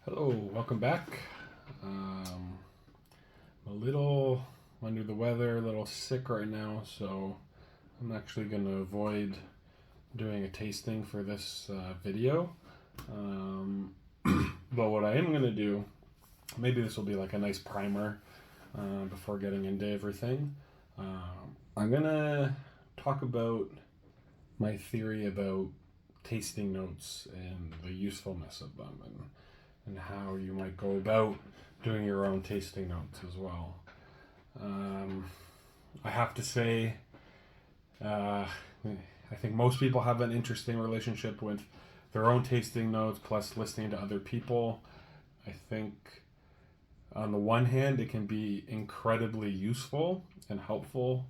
Hello, welcome back. Um, I'm a little under the weather, a little sick right now, so I'm actually going to avoid doing a tasting for this video. But what I am going to do, maybe this will be like a nice primer before getting into everything. I'm going to talk about my theory about tasting notes and the usefulness of them and how you might go about doing your own tasting notes as well. I have to say, I think most people have an interesting relationship with their own tasting notes plus listening to other people. I think on the one hand, it can be incredibly useful and helpful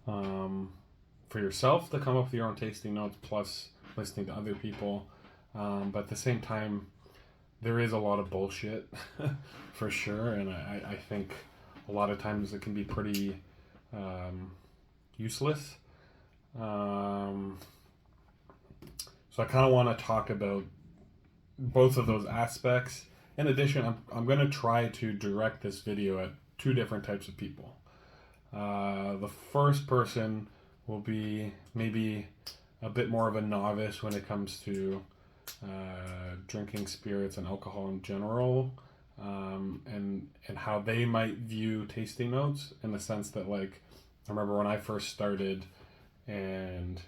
for yourself to come up with your own tasting notes plus listening to other people. But at the same time, there is a lot of bullshit for sure, and I think a lot of times it can be pretty useless. So I kind of want to talk about both of those aspects. In addition, I'm going to try to direct this video at two different types of people. The first person will be maybe a bit more of a novice when it comes to drinking spirits and alcohol in general, and how they might view tasting notes, in the sense that, like, I remember when I first started, and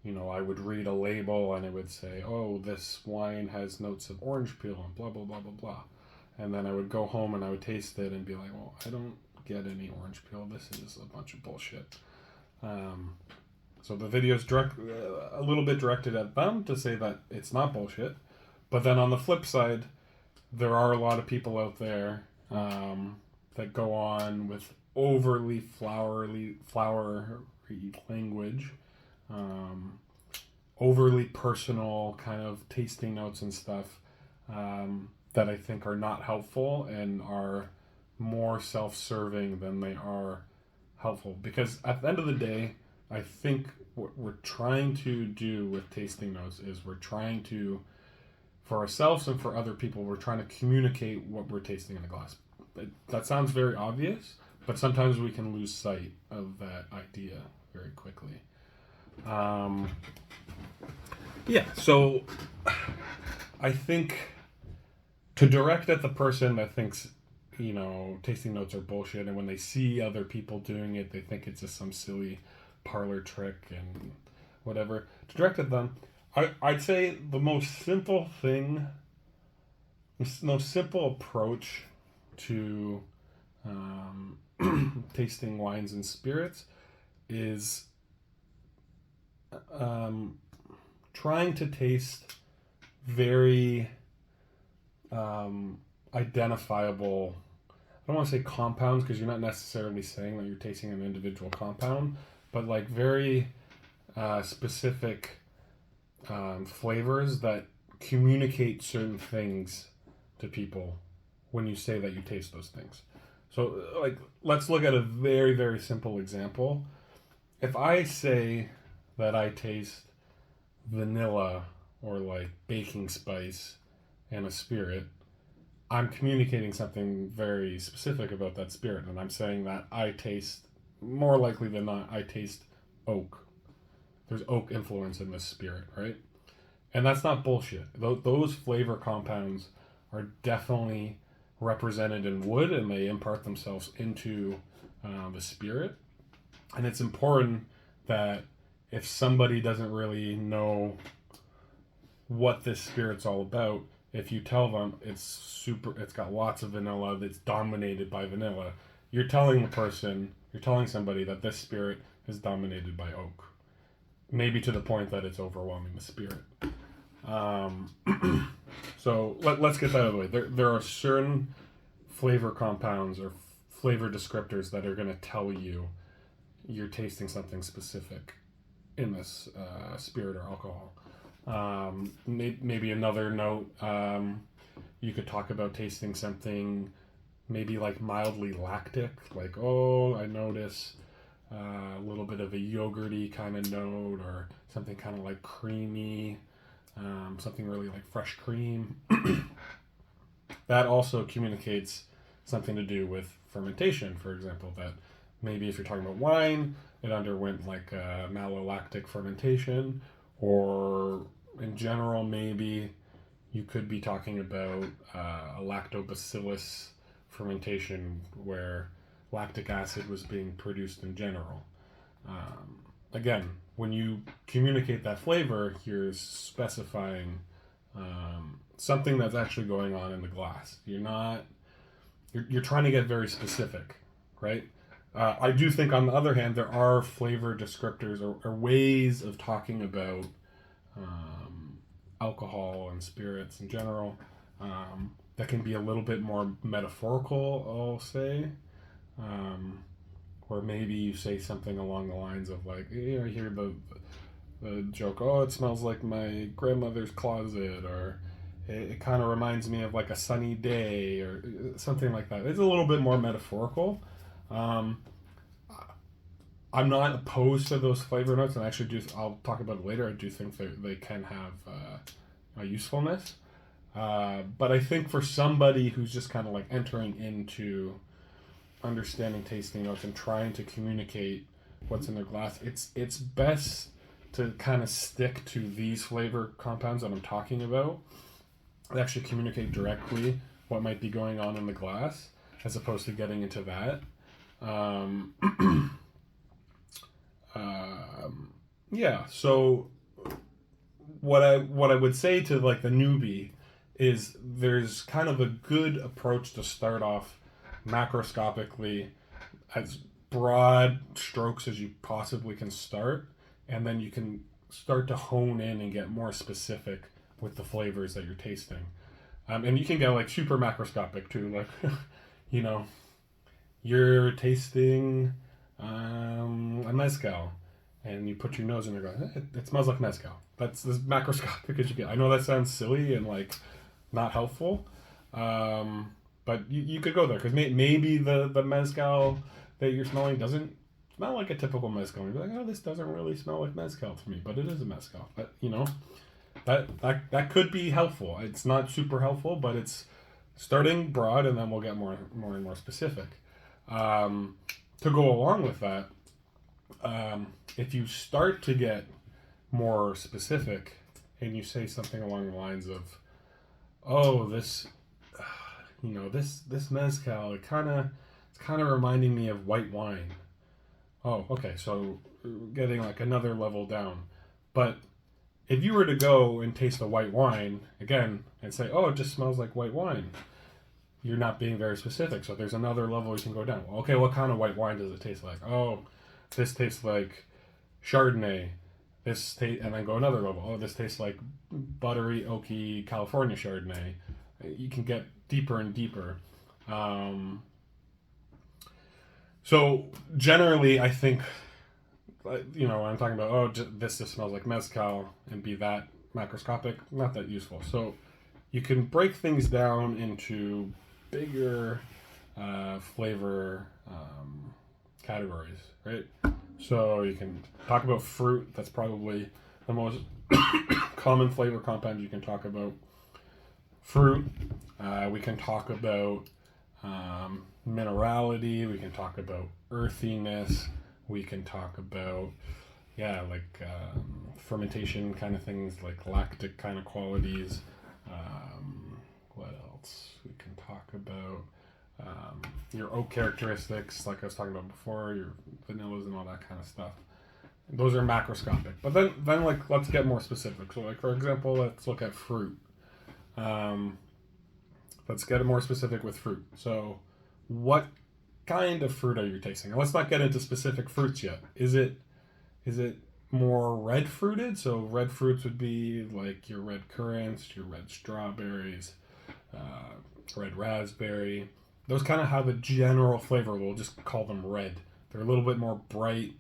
I would read a label and it would say, "Oh, this wine has notes of orange peel and blah blah blah blah blah," and then I would go home and I would taste it and be like, "Well, I don't get any orange peel. This is a bunch of bullshit." So the video is a little bit directed at them to say that it's not bullshit. But then on the flip side, there are a lot of people out there that go on with overly flowery language, overly personal kind of tasting notes and stuff, that I think are not helpful and are more self-serving than they are helpful. Because at the end of the day, I think what we're trying to do with tasting notes is we're trying to, for ourselves and for other people, we're trying to communicate what we're tasting in a glass. That sounds very obvious, but sometimes we can lose sight of that idea very quickly. So I think to direct at the person that thinks, tasting notes are bullshit, and when they see other people doing it, they think it's just some silly parlor trick and whatever. To direct at them, I'd say the most simple approach to tasting wines and spirits is trying to taste very identifiable. I don't want to say compounds, because you're not necessarily saying that you're tasting an individual compound, but like very specific flavors that communicate certain things to people when you say that you taste those things. So, like, let's look at a very, very simple example. If I say that I taste vanilla or like baking spice in a spirit, I'm communicating something very specific about that spirit, and I'm saying that I taste, more likely than not, I taste oak. There's oak influence in this spirit, right? And that's not bullshit. Those flavor compounds are definitely represented in wood, and they impart themselves into the spirit. And it's important that if somebody doesn't really know what this spirit's all about, if you tell them it's got lots of vanilla, that's dominated by vanilla, you're telling somebody that this spirit is dominated by oak. Maybe to the point that it's overwhelming the spirit. So let's get that out of the way. There are certain flavor compounds or flavor descriptors that are going to tell you you're tasting something specific in this spirit or alcohol. Maybe another note, you could talk about tasting something maybe like mildly lactic, like, oh, I notice a little bit of a yogurty kind of note, or something kind of like creamy, something really like fresh cream. that also communicates something to do with fermentation, for example, that maybe if you're talking about wine, it underwent like a malolactic fermentation, or in general, maybe you could be talking about a lactobacillus fermentation where lactic acid was being produced in general. Again, when you communicate that flavor, you're specifying something that's actually going on in the glass. You're trying to get very specific, right? I do think, on the other hand, there are flavor descriptors or ways of talking about alcohol and spirits in general that can be a little bit more metaphorical, I'll say. Or maybe you say something along the lines of like, you hear the joke, oh, it smells like my grandmother's closet, or it kind of reminds me of like a sunny day, or something like that. It's a little bit more metaphorical. I'm not opposed to those flavor notes, and actually I'll talk about it later. I do think they can have a usefulness. But I think for somebody who's just kind of like entering into understanding tasting notes and trying to communicate what's in their glass, it's best to kind of stick to these flavor compounds that I'm talking about, and actually communicate directly what might be going on in the glass, as opposed to getting into that. Yeah, so what I would say to like the newbie is there's kind of a good approach to start off macroscopically, as broad strokes as you possibly can start, and then you can start to hone in and get more specific with the flavors that you're tasting. And you can get like super macroscopic too, like you're tasting a mezcal, and you put your nose in there going, it smells like mezcal. That's as macroscopic as you get. I know that sounds silly and like not helpful, but you could go there, because maybe the mezcal that you're smelling doesn't smell like a typical mezcal. You're like, oh, this doesn't really smell like mezcal to me, but it is a mezcal. But that could be helpful. It's not super helpful, but it's starting broad, and then we'll get more and more specific. To go along with that, if you start to get more specific and you say something along the lines of, oh, this mezcal, it's kind of reminding me of white wine. Oh, okay, so getting like another level down. But if you were to go and taste a white wine again and say, oh, it just smells like white wine, you're not being very specific. So there's another level you can go down. Okay, what kind of white wine does it taste like? Oh, this tastes like Chardonnay. And then go another level. Oh, this tastes like buttery, oaky California Chardonnay. You can get deeper and deeper. So generally, I think, when I'm talking about, oh, this just smells like mezcal, and be that macroscopic, not that useful. So you can break things down into bigger flavor categories, right? So you can talk about fruit. That's probably the most common flavor compound you can talk about. Fruit. We can talk about minerality. We can talk about earthiness. We can talk about, fermentation kind of things, like lactic kind of qualities. What else? We can talk about your oak characteristics, like I was talking about before, your vanillas and all that kind of stuff. Those are macroscopic. But then like, let's get more specific. So like, for example, let's look at fruit. Let's get more specific with fruit. So what kind of fruit are you tasting? And let's not get into specific fruits yet. Is it more red fruited? So red fruits would be like your red currants, your red strawberries, red raspberry. Those kind of have a general flavor. We'll just call them red. They're a little bit more bright,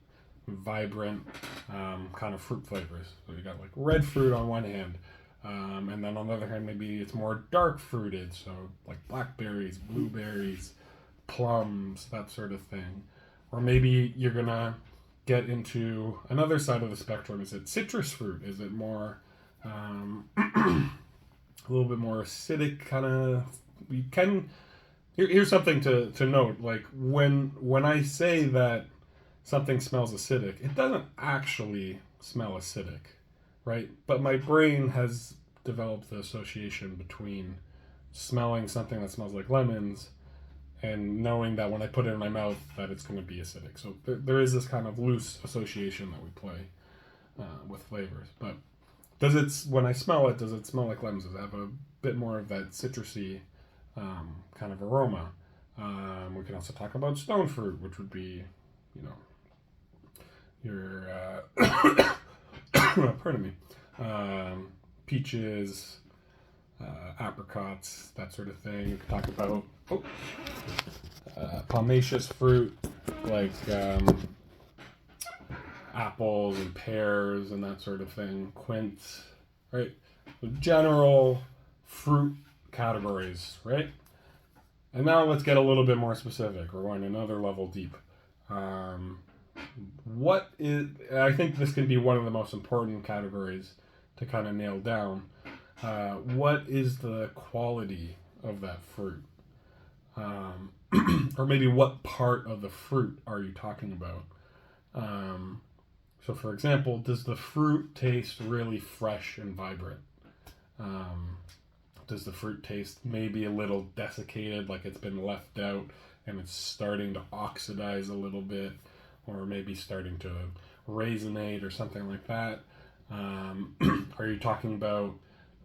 vibrant kind of fruit flavors. So you got like red fruit on one hand. And then on the other hand, maybe it's more dark fruited. So like blackberries, blueberries, plums, that sort of thing. Or maybe you're going to get into another side of the spectrum. Is it citrus fruit? Is it more a little bit more acidic kind of we can. Here's something to note. Like when I say that something smells acidic, it doesn't actually smell acidic, right? But my brain has developed the association between smelling something that smells like lemons and knowing that when I put it in my mouth that it's going to be acidic. So there is this kind of loose association that we play with flavors. But when I smell it, does it smell like lemons? Does it have a bit more of that citrusy kind of aroma? We can also talk about stone fruit, which would be, your, pardon me, peaches, apricots, that sort of thing. You can talk about palmaceous fruit, like apples and pears and that sort of thing, quince, right? The general fruit categories, right? And now let's get a little bit more specific. We're going another level deep. I think this can be one of the most important categories to kind of nail down. What is the quality of that fruit? Or maybe what part of the fruit are you talking about? So for example, does the fruit taste really fresh and vibrant? Does the fruit taste maybe a little desiccated, like it's been left out and it's starting to oxidize a little bit, or maybe starting to raisinate or something like that? Are you talking about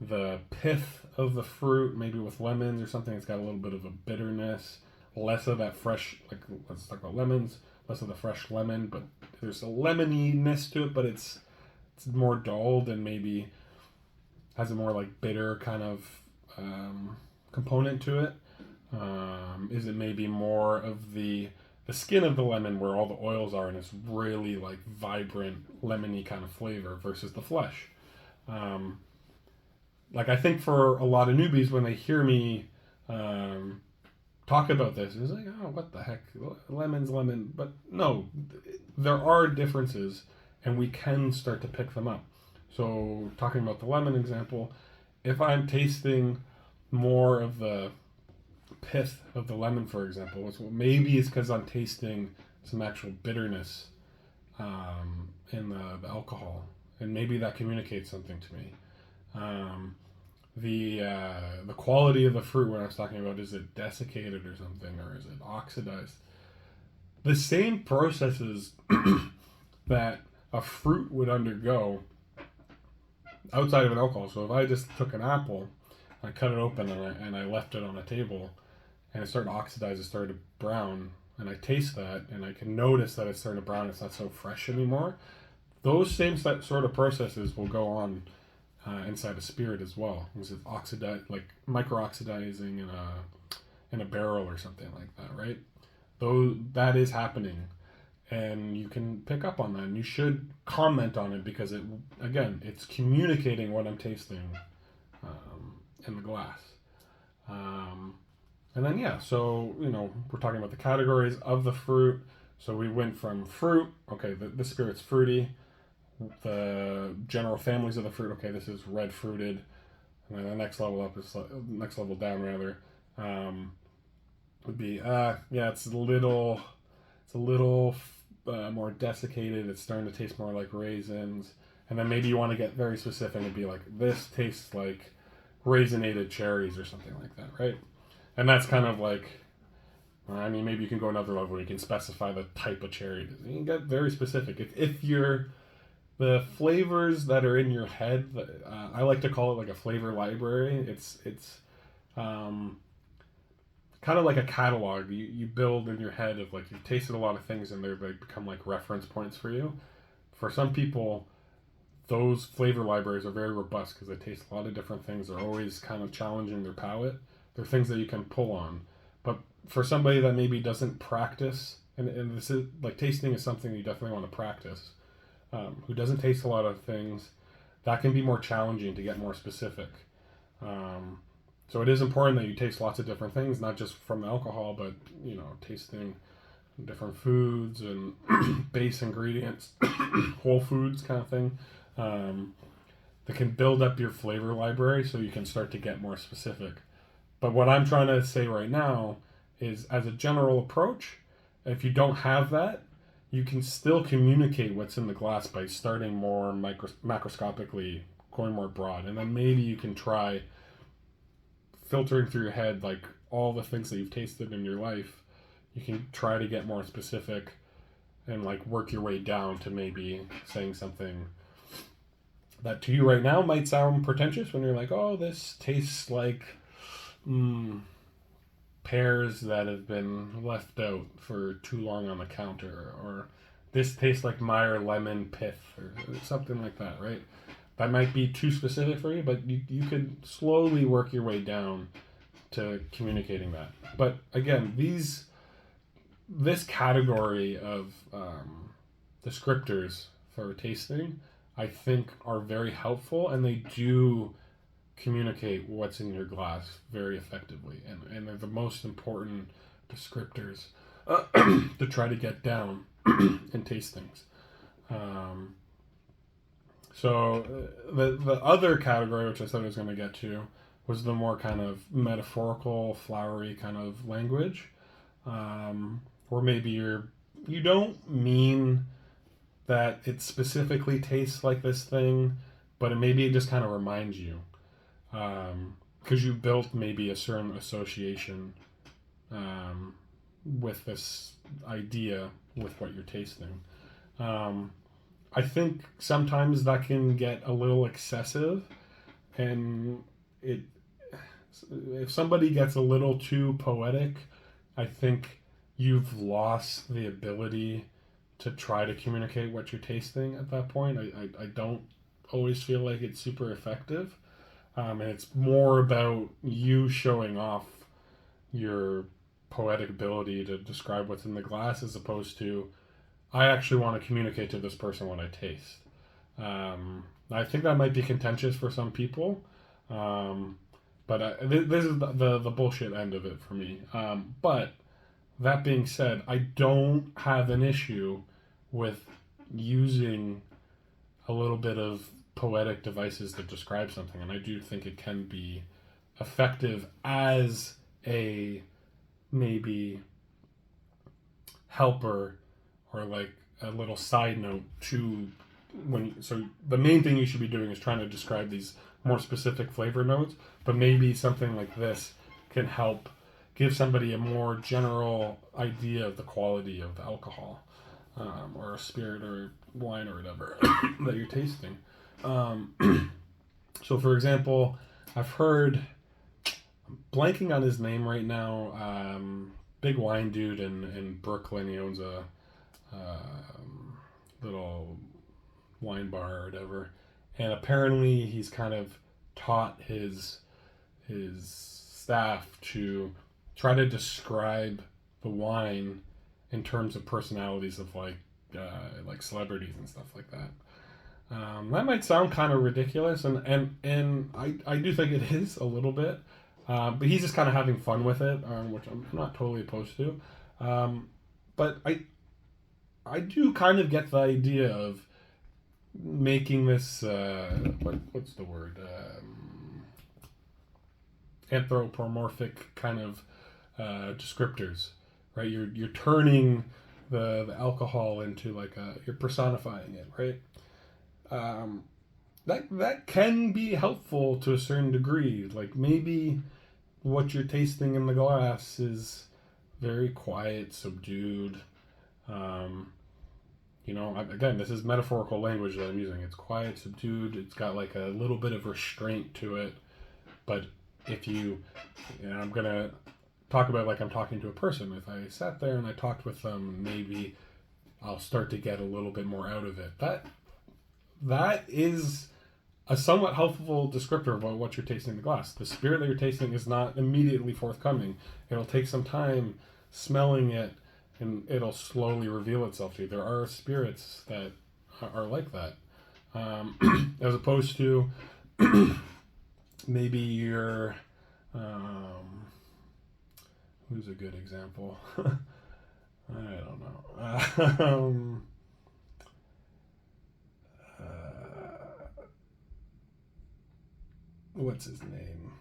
the pith of the fruit, maybe with lemons or something that's got a little bit of a bitterness, less of that fresh, like let's talk about lemons, less of the fresh lemon, but there's a lemoniness to it, but it's more dulled and maybe has a more like bitter kind of component to it. Is it maybe more of the skin of the lemon where all the oils are and it's really like vibrant lemony kind of flavor versus the flesh? Like I think for a lot of newbies, when they hear me talk about this, it's like, oh, what the heck, lemon's lemon. But no, there are differences and we can start to pick them up. So talking about the lemon example, if I'm tasting more of the pith of the lemon, for example, maybe it's because I'm tasting some actual bitterness in the alcohol, and maybe that communicates something to me. The quality of the fruit, when I was talking about, is it desiccated or something, or is it oxidized? The same processes that a fruit would undergo outside of an alcohol. So if I just took an apple, I cut it open and I left it on a table, and it started to oxidize, it started to brown, and I taste that, and I can notice that it's starting to brown, it's not so fresh anymore. Those same sort of processes will go on inside a spirit as well. Is it like micro-oxidizing in a barrel or something like that, right? Though that is happening, and you can pick up on that, and you should comment on it because it's communicating what I'm tasting in the glass. And then so we're talking about the categories of the fruit. So we went from fruit, okay, the spirit's fruity. The general families of the fruit, okay, this is red fruited. And then the next level down rather, would be it's a little more desiccated. It's starting to taste more like raisins. And then maybe you want to get very specific and be like, this tastes like raisinated cherries or something like that, right? And that's kind of like, maybe you can go another level where you can specify the type of cherry. You can get very specific. If you're the flavors that are in your head, I like to call it like a flavor library. It's kind of like a catalog you build in your head of like you've tasted a lot of things and they become like reference points for you. For some people, those flavor libraries are very robust because they taste a lot of different things. They're always kind of challenging their palate. They're things that you can pull on. But for somebody that maybe doesn't practice, and this is like tasting is something you definitely want to practice, who doesn't taste a lot of things, that can be more challenging to get more specific. So it is important that you taste lots of different things, not just from alcohol, but tasting different foods and base ingredients, whole foods kind of thing, that can build up your flavor library so you can start to get more specific. But what I'm trying to say right now is, as a general approach, if you don't have that, you can still communicate what's in the glass by starting more macroscopically, going more broad. And then maybe you can try filtering through your head, like all the things that you've tasted in your life. You can try to get more specific and like work your way down to maybe saying something that to you right now might sound pretentious when you're like, oh, this tastes like pears that have been left out for too long on the counter, or this tastes like Meyer lemon pith, or something like that, right? That might be too specific for you, but you could slowly work your way down to communicating that. But again, this category of descriptors for tasting, I think, are very helpful, and they do communicate what's in your glass very effectively, and they're the most important descriptors to try to get down in tastings. So the other category, which I said I was going to get to, was the more kind of metaphorical, flowery kind of language, where maybe you don't mean that it specifically tastes like this thing, but maybe it just kind of reminds you, because you built maybe a certain association with this idea with what you're tasting. I think sometimes that can get a little excessive, and if somebody gets a little too poetic, I think you've lost the ability to try to communicate what you're tasting at that point. I don't always feel like it's super effective. And it's more about you showing off your poetic ability to describe what's in the glass, as opposed to, I actually want to communicate to this person what I taste. I think that might be contentious for some people, but this is the bullshit end of it for me. But that being said, I don't have an issue with using a little bit of poetic devices to describe something, and I do think it can be effective as a maybe helper, or like a little side note to so the main thing you should be doing is trying to describe these more specific flavor notes, but maybe something like this can help give somebody a more general idea of the quality of alcohol, or a spirit or wine or whatever that you're tasting. So for example, I've heard, I'm blanking on his name right now, big wine dude in Brooklyn. He owns a little wine bar or whatever, and apparently he's kind of taught his staff to try to describe the wine in terms of personalities of like celebrities and stuff like that. That might sound kind of ridiculous, and I do think it is a little bit, but he's just kind of having fun with it, which I'm not totally opposed to. But I do kind of get the idea of making this what's the word, anthropomorphic kind of descriptors, right? You're turning the alcohol into like you're personifying it, right? That can be helpful to a certain degree. Like maybe what you're tasting in the glass is very quiet, subdued. Again, this is metaphorical language that I'm using. It's quiet, subdued. It's got like a little bit of restraint to it. But if I'm gonna talk about like I'm talking to a person. If I sat there and I talked with them, maybe I'll start to get a little bit more out of it. That is a somewhat helpful descriptor about what you're tasting in the glass. The spirit that you're tasting is not immediately forthcoming. It'll take some time smelling it, and it'll slowly reveal itself to you. There are spirits that are like that, as opposed to maybe you're who's a good example? I don't know. What's his name?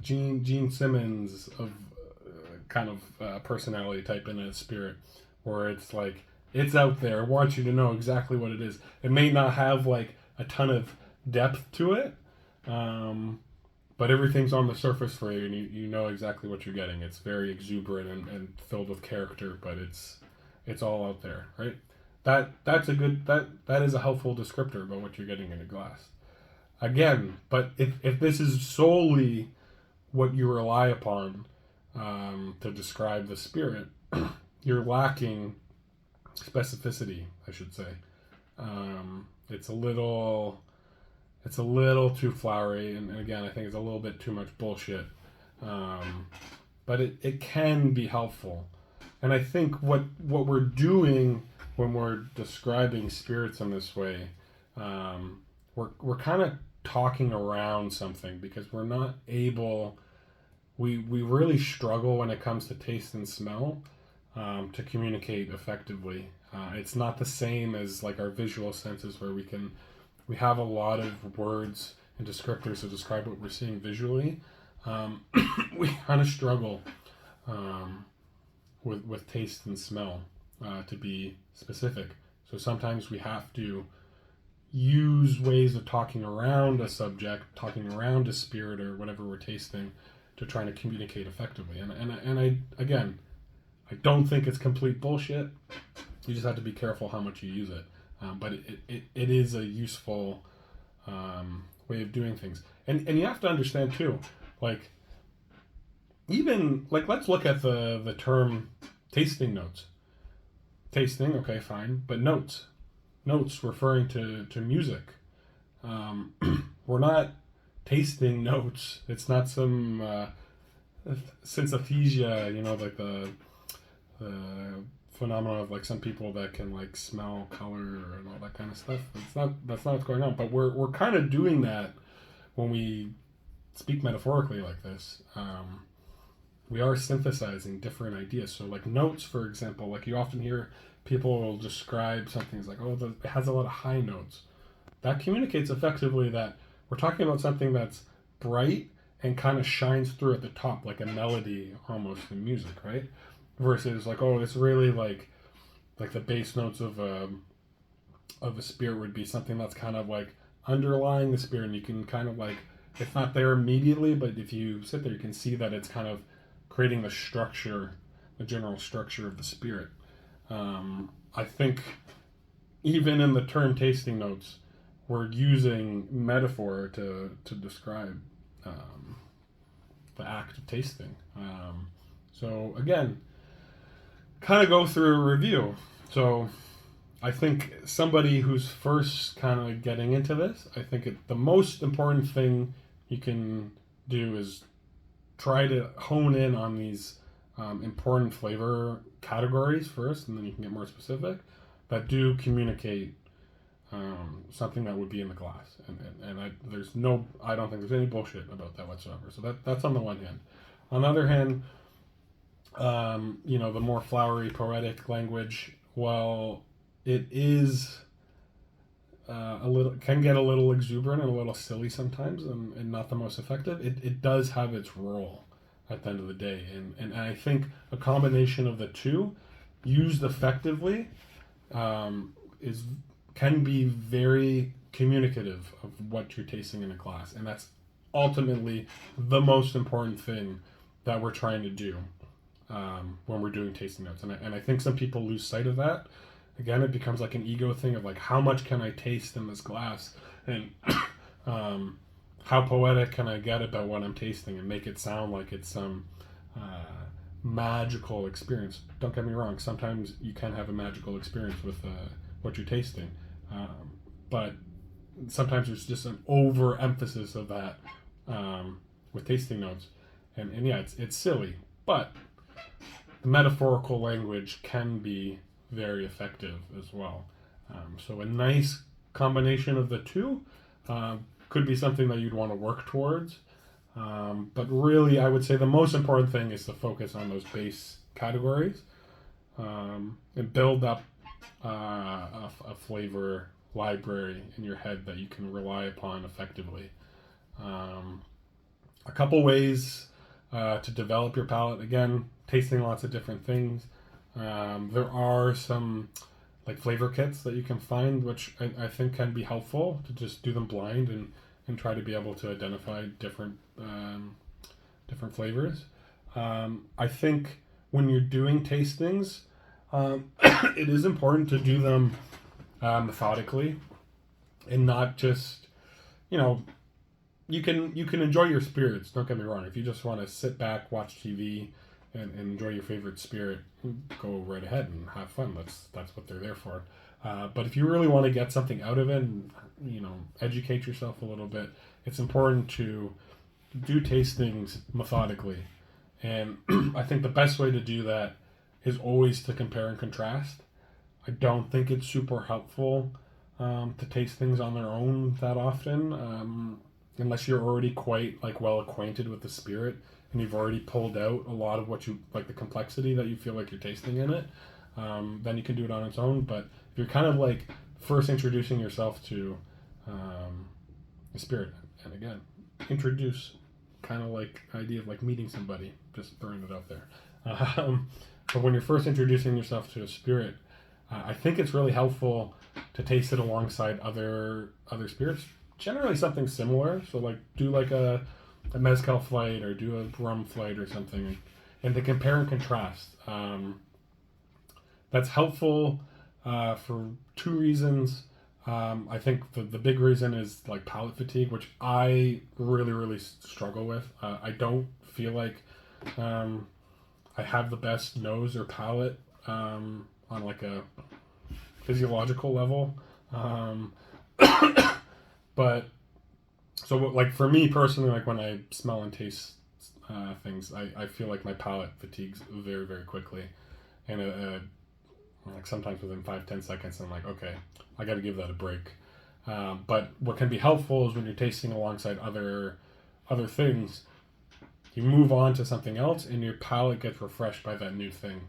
Gene Simmons of kind of personality type in a spirit, where it's like it's out there. I want you to know exactly what it is. It may not have like a ton of depth to it, but everything's on the surface for you, and you know exactly what you're getting. It's very exuberant and filled with character, but it's all out there, right? That's a good that is a helpful descriptor about what you're getting in a glass. Again, but if this is solely what you rely upon to describe the spirit, you're lacking specificity, I should say. It's a little too flowery, and again, I think it's a little bit too much bullshit. But it can be helpful, and I think what we're doing when we're describing spirits in this way, we're kind of talking around something because we're not able. We really struggle when it comes to taste and smell to communicate effectively. It's not the same as like our visual senses where we have a lot of words and descriptors to describe what we're seeing visually. We kind of struggle with taste and smell to be specific. So sometimes we have to use ways of talking around a subject, talking around a spirit or whatever we're tasting to try to communicate effectively. And I don't think it's complete bullshit. You just have to be careful how much you use it. But it is a useful way of doing things. And you have to understand too, like, even, like, let's look at the term tasting notes. Tasting, okay, fine, but notes referring to music. We're not tasting notes. It's not some synesthesia, like the phenomenon of like some people that can like smell color and all that kind of stuff. That's not what's going on. But we're kind of doing that when we speak metaphorically like this. We are synthesizing different ideas. So like notes, for example, like you often hear people will describe something as like, oh, it has a lot of high notes. That communicates effectively that we're talking about something that's bright and kind of shines through at the top, like a melody almost in music, right? Versus like, oh, it's really like the bass notes of a spirit would be something that's kind of like underlying the spirit, and you can kind of like, it's not there immediately, but if you sit there, you can see that it's kind of creating the structure, the general structure of the spirit. I think even in the term tasting notes, we're using metaphor to describe the act of tasting. So again, kind of go through a review. So I think somebody who's first kind of getting into this, I think the most important thing you can do is try to hone in on these important flavor categories first, and then you can get more specific, that do communicate something that would be in the glass. And I don't think there's any bullshit about that whatsoever. So that's on the one hand. On the other hand, the more flowery, poetic language, while it is can get a little exuberant and a little silly sometimes, and not the most effective, it does have its role at the end of the day. And I think a combination of the two, used effectively, can be very communicative of what you're tasting in a glass. And that's ultimately the most important thing that we're trying to do when we're doing tasting notes. And I think some people lose sight of that. Again, it becomes like an ego thing of like, how much can I taste in this glass? And how poetic can I get about what I'm tasting and make it sound like it's some magical experience. Don't get me wrong, sometimes you can have a magical experience with what you're tasting. But sometimes there's just an overemphasis of that with tasting notes. And yeah, it's silly. But the metaphorical language can be very effective as well. So a nice combination of the two could be something that you'd want to work towards. But really, I would say the most important thing is to focus on those base categories and build up a flavor library in your head that you can rely upon effectively. A couple ways to develop your palate. Again, tasting lots of different things. There are some like flavor kits that you can find, which I think can be helpful to just do them blind and try to be able to identify different flavors. I think when you're doing tastings, it is important to do them methodically and not just, you know, you can enjoy your spirits. Don't get me wrong. If you just want to sit back, watch TV, and enjoy your favorite spirit, go right ahead and have fun. That's what they're there for. But if you really want to get something out of it, and educate yourself a little bit, it's important to do tastings methodically. And I think the best way to do that is always to compare and contrast. I don't think it's super helpful to taste things on their own that often. Unless you're already quite well acquainted with the spirit and you've already pulled out a lot of what you like, the complexity that you feel like you're tasting in it, then you can do it on its own. But if you're kind of like first introducing yourself to the spirit, and again, introduce, kind of like idea of like meeting somebody, just throwing it out there. But when you're first introducing yourself to a spirit, I think it's really helpful to taste it alongside other spirits. Generally something similar, so like do like a mezcal flight or do a rum flight or something, and to compare and contrast. That's helpful for two reasons. I think the big reason is like palate fatigue, which I really struggle with. I don't feel like I have the best nose or palate on like a physiological level. But so like for me personally, like when I smell and taste things, I feel like my palate fatigues very quickly, and like sometimes within 5-10 seconds I'm like, okay, I got to give that a break. But what can be helpful is when you're tasting alongside other things, you move on to something else and your palate gets refreshed by that new thing,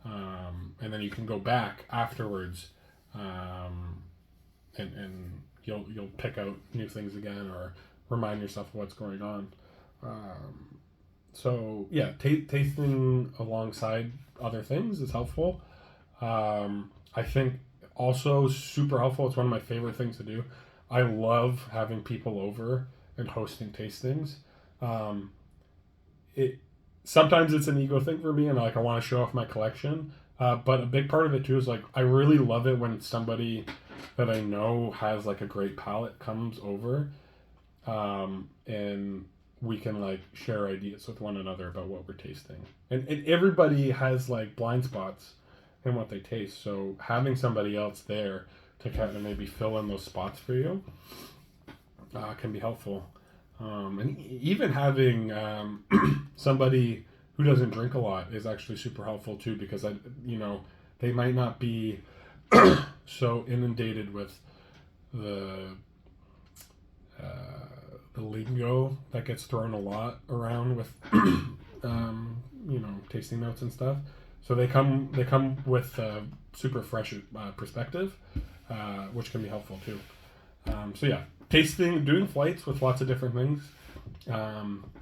and then you can go back afterwards and you'll pick out new things again or remind yourself of what's going on. So yeah, tasting alongside other things is helpful. I think also super helpful. It's one of my favorite things to do. I love having people over and hosting tastings. Sometimes it's an ego thing for me, and like I want to show off my collection. But a big part of it too is like I really love it when somebody that I know has like a great palate comes over, and we can like share ideas with one another about what we're tasting. And everybody has like blind spots in what they taste, so having somebody else there to kind of maybe fill in those spots for you can be helpful. And even having somebody who doesn't drink a lot is actually super helpful too, because they might not be so inundated with the lingo that gets thrown a lot around with tasting notes and stuff. So they come with a super fresh perspective, which can be helpful too. So yeah, doing flights with lots of different things,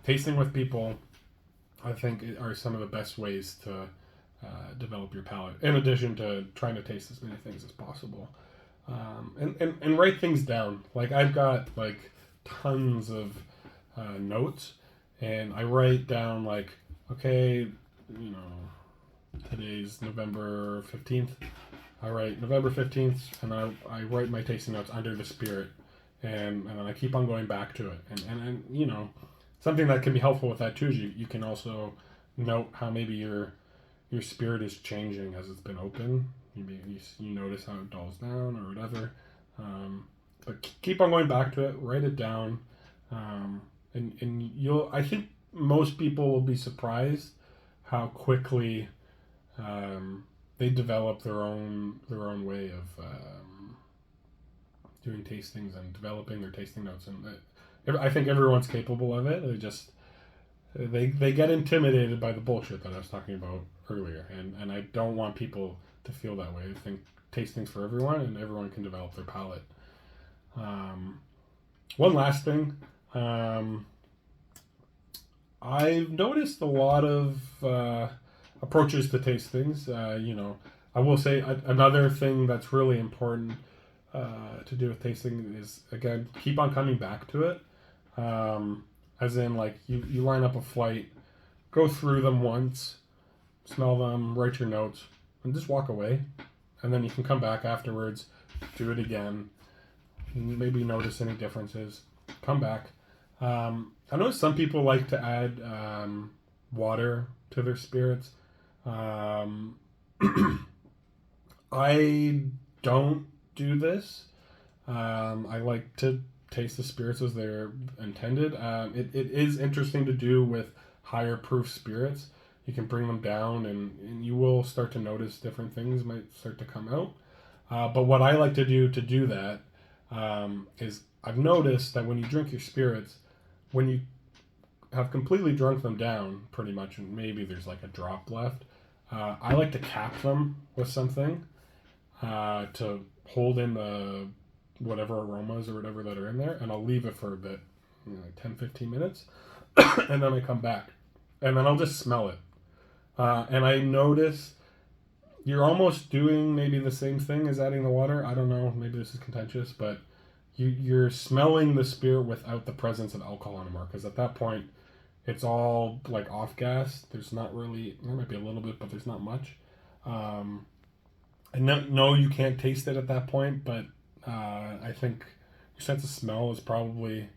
tasting with people, I think are some of the best ways to develop your palate, in addition to trying to taste as many things as possible. And write things down. Like I've got like tons of notes, and I write down like, okay, today's November 15th. I write November 15th, and I write my tasting notes under the spirit, and then I keep on going back to it. And something that can be helpful with that too is you can also note how maybe your spirit is changing as it's been open. You notice how it dulls down or whatever. But keep on going back to it, write it down, and I think most people will be surprised how quickly they develop their own way of doing tastings and developing their tasting notes. And I think everyone's capable of it. They get intimidated by the bullshit that I was talking about earlier, and I don't want people to feel that way. I think tasting's for everyone, and everyone can develop their palate. One last thing, I've noticed a lot of approaches to taste things. I will say another thing that's really important to do with tasting is, again, keep on coming back to it. As in, like, you line up a flight, go through them once, smell them, write your notes, and just walk away. And then you can come back afterwards, do it again, maybe notice any differences, come back. I know some people like to add water to their spirits. I don't do this. I like to taste the spirits as they're intended. It is interesting to do with higher proof spirits. You can bring them down and you will start to notice different things might start to come out. But what I like to do that is I've noticed that when you drink your spirits, when you have completely drunk them down pretty much, and maybe there's like a drop left, I like to cap them with something to hold in the whatever aromas or whatever that are in there, and I'll leave it for a bit, like 10-15 minutes, and then I come back, and then I'll just smell it. And I notice you're almost doing maybe the same thing as adding the water. I don't know, maybe this is contentious, but you're smelling the spirit without the presence of alcohol anymore, because at that point, it's all like off gas. There's not really, there might be a little bit, but there's not much. And no, you can't taste it at that point, but I think your sense of smell is probably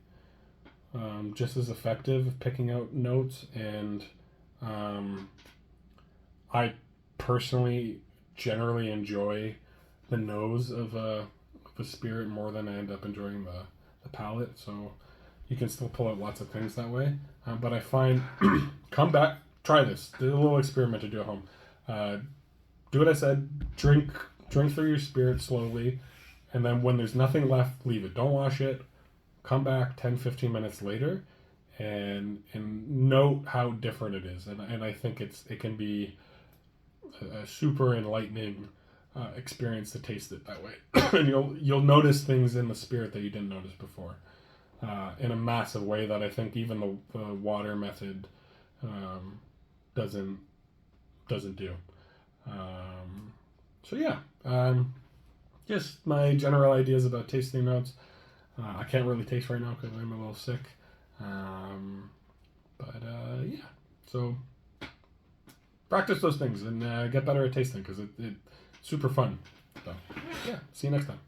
just as effective at picking out notes. And I personally generally enjoy the nose of a spirit more than I end up enjoying the palate. So you can still pull out lots of things that way. But I find, come back, try this. Do a little experiment to do at home. Do what I said. Drink through your spirit slowly. And then when there's nothing left, leave it. Don't wash it. Come back 10-15 minutes later and note how different it is. And I think it can be a super enlightening experience to taste it that way. And you'll notice things in the spirit that you didn't notice before. In a massive way that I think even the water method doesn't do. So yeah, just my general ideas about tasting notes. I can't really taste right now because I'm a little sick. Yeah, so practice those things and get better at tasting because it's super fun. So yeah, see you next time.